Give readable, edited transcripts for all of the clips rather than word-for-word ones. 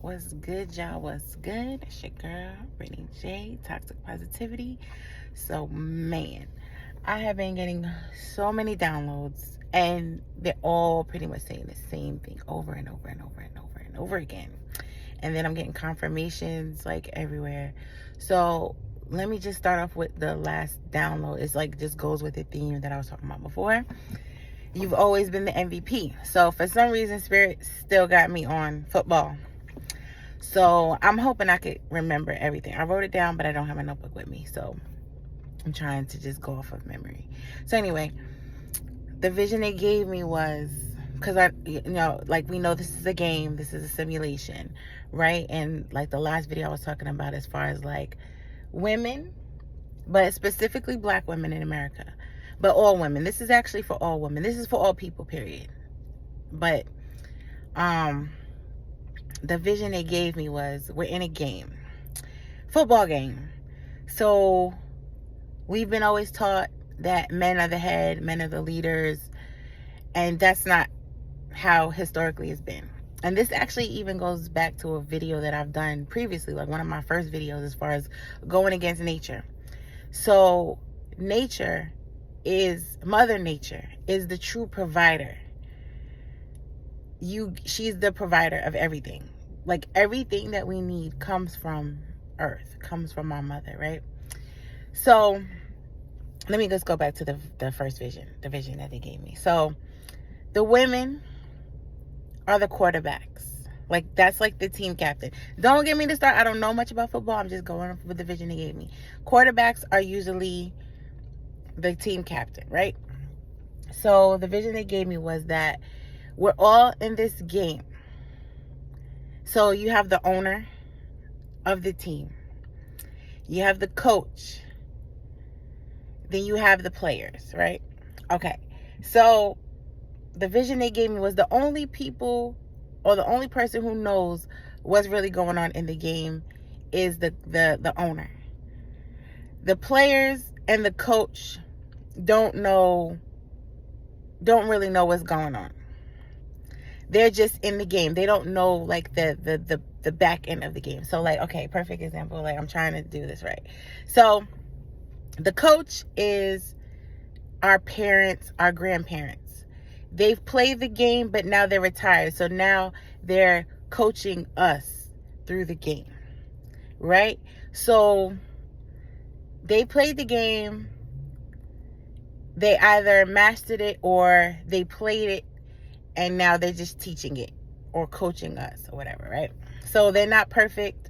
What's good, y'all? What's good? It's your girl, Brittany J, Toxic Positivity. So, man, I have been getting so many downloads, and they're all pretty much saying the same thing over and over and over and over and over again. And then I'm getting confirmations like everywhere. So, let me just start off with the last download. It's like just goes with the theme that I was talking about before. You've always been the MVP. So, for some reason, Spirit still got me on football. So I'm hoping I could remember everything. I wrote it down, but I don't have my notebook with me. So I'm trying to just go off of memory. So anyway, the vision they gave me was, because like we know this is a game, this is a simulation, right? And like the last video I was talking about as far as like women, but specifically Black women in America, but all women. This is actually for all women. This is for all people, period. But, the vision they gave me was, we're in a game, football game. So we've been always taught that men are the head, men are the leaders, and that's not how historically it's been. And this actually even goes back to a video that I've done previously, like one of my first videos as far as going against nature. So nature Mother Nature is the true provider. She's the provider of everything. Like everything that we need comes from earth, comes from our mother, right? So let me just go back to the first vision, the vision that they gave me. So the women are the quarterbacks. Like that's like the team captain. Don't get me to start. I don't know much about football. I'm just going with the vision they gave me. Quarterbacks are usually the team captain, right? So the vision they gave me was that we're all in this game. So you have the owner of the team. You have the coach. Then you have the players, right? Okay. So the vision they gave me was the only people or the only person who knows what's really going on in the game is the owner. The players and the coach don't really know what's going on. They're just in the game. They don't know like the back end of the game. So like, okay, perfect example. Like I'm trying to do this right. So the coach is our parents, our grandparents. They've played the game, but now they're retired. So now they're coaching us through the game, right? So they played the game. They either mastered it or they played it and now they're just teaching it or coaching us or whatever, right? So they're not perfect.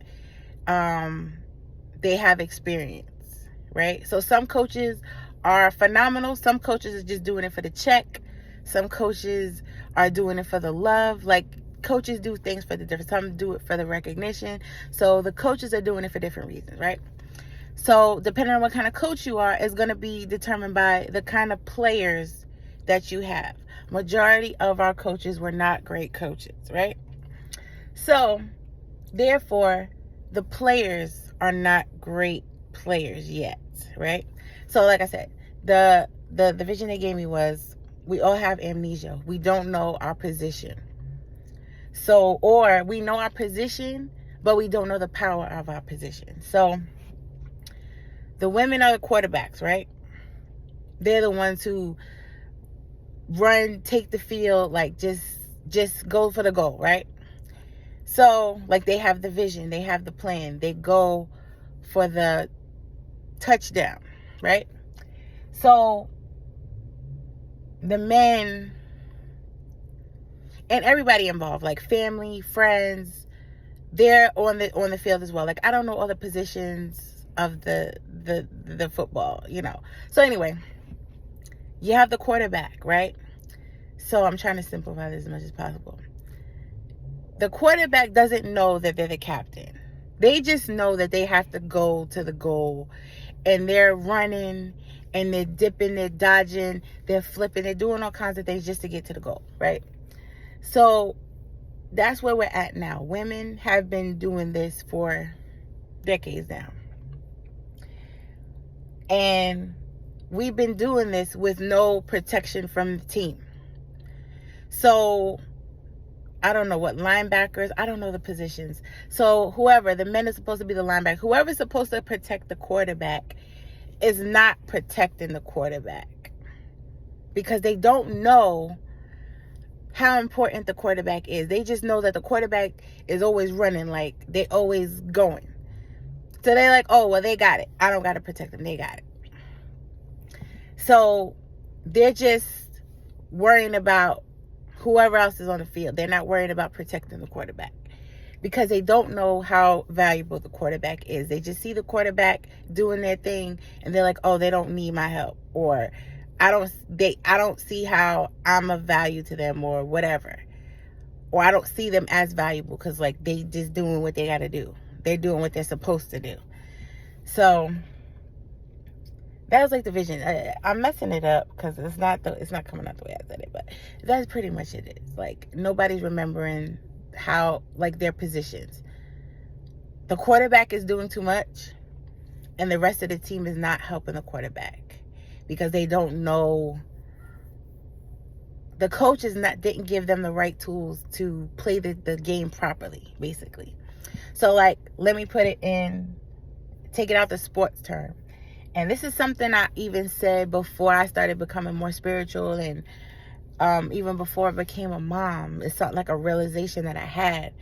They have experience, right? So some coaches are phenomenal. Some coaches are just doing it for the check. Some coaches are doing it for the love. Like coaches do things for the different. Some do it for the recognition. So the coaches are doing it for different reasons, right? So depending on what kind of coach you are is going to be determined by the kind of players that you have. Majority of our coaches were not great coaches, right? So therefore, the players are not great players yet, right? So like I said, the vision they gave me was we all have amnesia. We don't know our position. So, or we know our position, but we don't know the power of our position. So the women are the quarterbacks, right? They're the ones who run, take the field, like just go for the goal, right? So like they have the vision, they have the plan, they go for the touchdown, right? So the men and everybody involved, like family, friends, they're on the field as well. Like I don't know all the positions of the football, So anyway, you have the quarterback, right? So I'm trying to simplify this as much as possible. The quarterback doesn't know that they're the captain. They just know that they have to go to the goal, and they're running and they're dipping, they're dodging, they're flipping, they're doing all kinds of things just to get to the goal, right? So that's where we're at now. Women have been doing this for decades now. And we've been doing this with no protection from the team. So I don't know what linebackers. I don't know the positions. So whoever, the men is supposed to be the linebacker. Whoever's supposed to protect the quarterback is not protecting the quarterback because they don't know how important the quarterback is. They just know that the quarterback is always running, like they always going. So they're like, oh, well, they got it. I don't got to protect them. They got it. So they're just worrying about whoever else is on the field. They're not worried about protecting the quarterback because they don't know how valuable the quarterback is. They just see the quarterback doing their thing and they're like, oh, they don't need my help, or I don't see how I'm of value to them, or whatever, or I don't see them as valuable because like they just doing what they got to do. They're doing what they're supposed to do. So that was like the vision. I'm messing it up because it's not coming out the way I said it, but that's pretty much it is. Like nobody's remembering how, like, their positions. The quarterback is doing too much and the rest of the team is not helping the quarterback because they don't know. The coaches didn't give them the right tools to play the game properly, basically. So like, let me take it out the sports term. And this is something I even said before I started becoming more spiritual, and even before I became a mom. It's not like a realization that I had,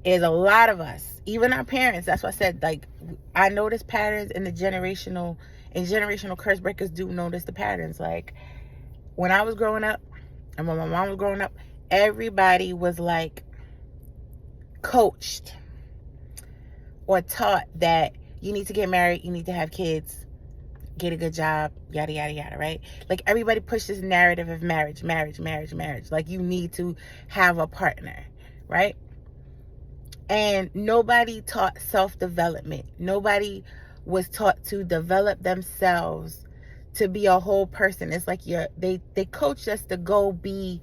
is a lot of us, even our parents, that's what I said, like, I notice patterns in generational curse breakers do notice the patterns. Like when I was growing up and when my mom was growing up, everybody was like coached or taught that you need to get married, you need to have kids, get a good job, yada, yada, yada, right? Like everybody pushed this narrative of marriage. Like you need to have a partner, right? And nobody taught self-development. Nobody was taught to develop themselves to be a whole person. It's like they coached us to go be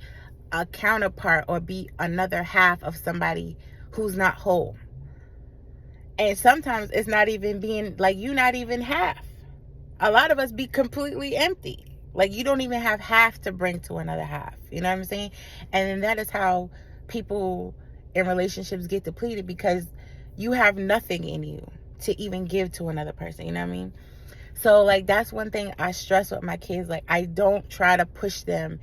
a counterpart or be another half of somebody who's not whole. And sometimes it's not even being like, you're not even half. A lot of us be completely empty. Like you don't even have half to bring to another half. You know what I'm saying? And then that is how people in relationships get depleted, because you have nothing in you to even give to another person. You know what I mean? So like, that's one thing I stress with my kids. Like I don't try to push them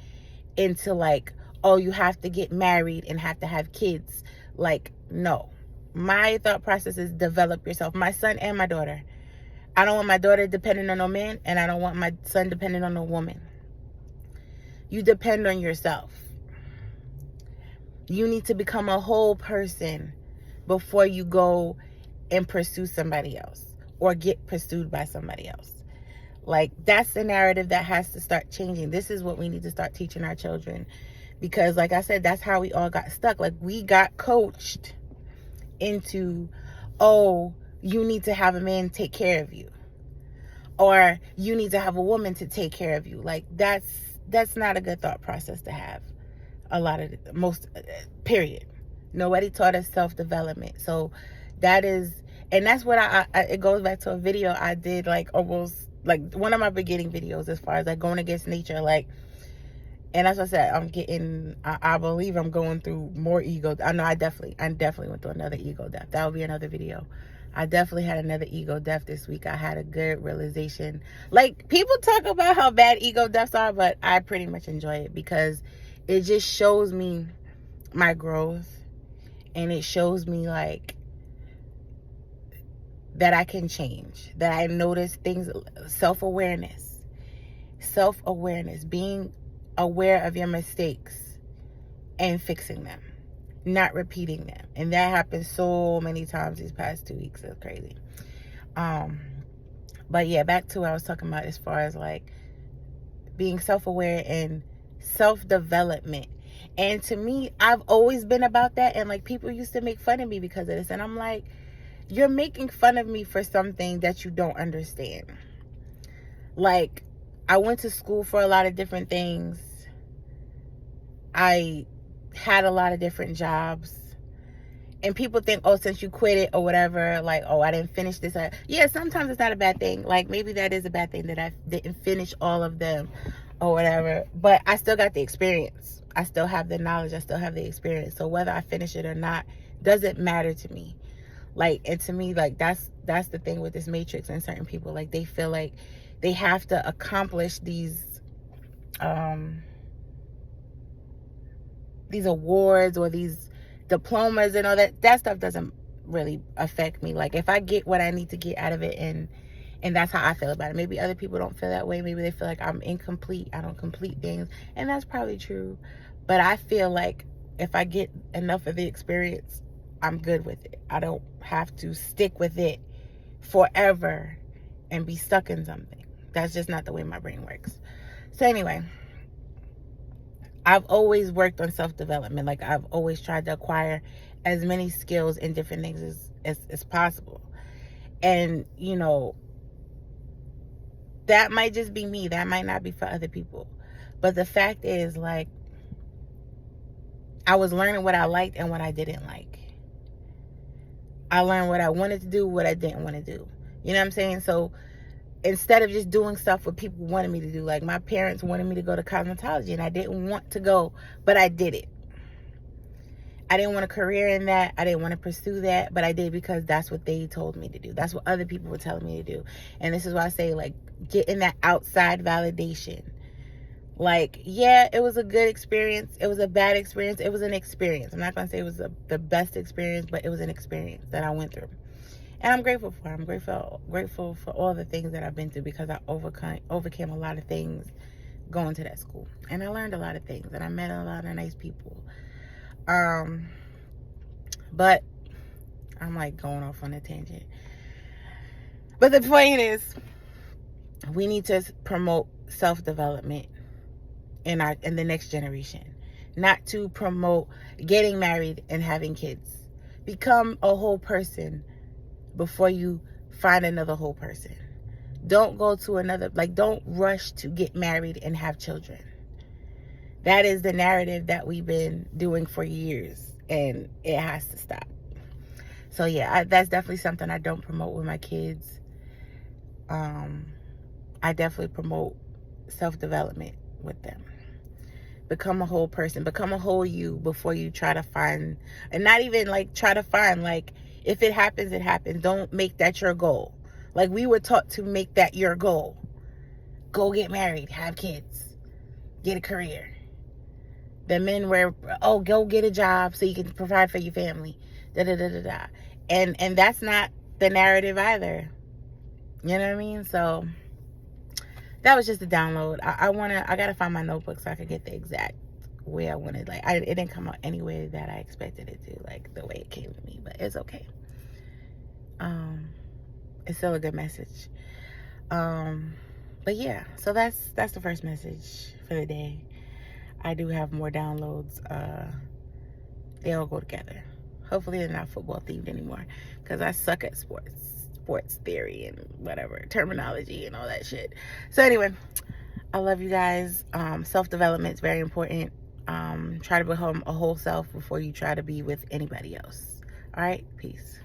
into like, oh, you have to get married and have to have kids. Like, no. My thought process is develop yourself. My son and my daughter. I don't want my daughter dependent on no man, and I don't want my son dependent on no woman. You depend on yourself. You need to become a whole person before you go and pursue somebody else or get pursued by somebody else. Like, that's the narrative that has to start changing. This is what we need to start teaching our children, because like I said, that's how we all got stuck. Like we got coached into, oh, you need to have a man take care of you, or you need to have a woman to take care of you. Like that's not a good thought process to have. Period. Nobody taught us self-development. So that is, and that's what it goes back to a video I did, like almost like one of my beginning videos, as far as like going against nature. Like, and as I said, I believe I'm going through more ego. I know I definitely went through another ego death. That will be another video. I definitely had another ego death this week. I had a good realization. Like, people talk about how bad ego deaths are, but I pretty much enjoy it because it just shows me my growth, and it shows me like that I can change, that I notice things, self-awareness, being aware of your mistakes and fixing them, not repeating them. And that happens so many times these past 2 weeks. It's crazy. But yeah, back to what I was talking about as far as like being self-aware and self-development. And to me, I've always been about that. And like, people used to make fun of me because of this, and I'm like, you're making fun of me for something that you don't understand. Like, I went to school for a lot of different things. I had a lot of different jobs. And people think, oh, since you quit it or whatever, like, oh, I didn't finish this. Yeah, sometimes it's not a bad thing. Like, maybe that is a bad thing that I didn't finish all of them. or whatever, but I still got the experience. I still have the knowledge. I still have the experience. So whether I finish it or not doesn't matter to me. Like, and to me, like, that's the thing with this matrix and certain people. Like, they feel like they have to accomplish these awards or these diplomas and all that stuff doesn't really affect me. Like, if I get what I need to get out of it, and that's how I feel about it. Maybe other people don't feel that way. Maybe they feel like I'm incomplete, I don't complete things, and that's probably true. But I feel like if I get enough of the experience, I'm good with it. I don't have to stick with it forever and be stuck in something. That's just not the way my brain works. So anyway, I've always worked on self-development. Like, I've always tried to acquire as many skills in different things as possible. And, you know, that might just be me. That might not be for other people. But the fact is, like, I was learning what I liked and what I didn't like. I learned what I wanted to do, what I didn't want to do. You know what I'm saying? So instead of just doing stuff what people wanted me to do, like my parents wanted me to go to cosmetology and I didn't want to go, but I did it. I didn't want a career in that. I didn't want to pursue that, but I did because that's what they told me to do. That's what other people were telling me to do. And this is why I say, like, getting that outside validation. Like, yeah, it was a good experience. It was a bad experience. It was an experience. I'm not going to say it was the best experience, but it was an experience that I went through. And I'm grateful for it. I'm grateful for all the things that I've been through, because I overcame a lot of things going to that school. And I learned a lot of things, and I met a lot of nice people. But I'm like going off on a tangent. But the point is, we need to promote self-development in the next generation, not to promote getting married and having kids. Become a whole person before you find another whole person. Don't go to another, like, don't rush to get married and have children. That is the narrative that we've been doing for years, and it has to stop. So yeah, that's definitely something I don't promote with my kids. I definitely promote self-development with them. Become a whole person. Become a whole you before you try to find, and not even like try to find, like, if it happens, it happens. Don't make that your goal. Like, we were taught to make that your goal. Go get married, have kids, get a career. The men were, oh, go get a job so you can provide for your family. Da da da da da. And that's not the narrative either. You know what I mean? So that was just a download. I gotta find my notebook so I can get the exact way I wanted. Like, it didn't come out any way that I expected it to, like the way it came to me, but it's okay. It's still a good message. But yeah, so that's the first message for the day. I do have more downloads. They all go together. Hopefully they're not football themed anymore, because I suck at sports theory and whatever, terminology and all that shit. So anyway, I love you guys. Self-development is very important. Try to become a whole self before you try to be with anybody else. All right, peace.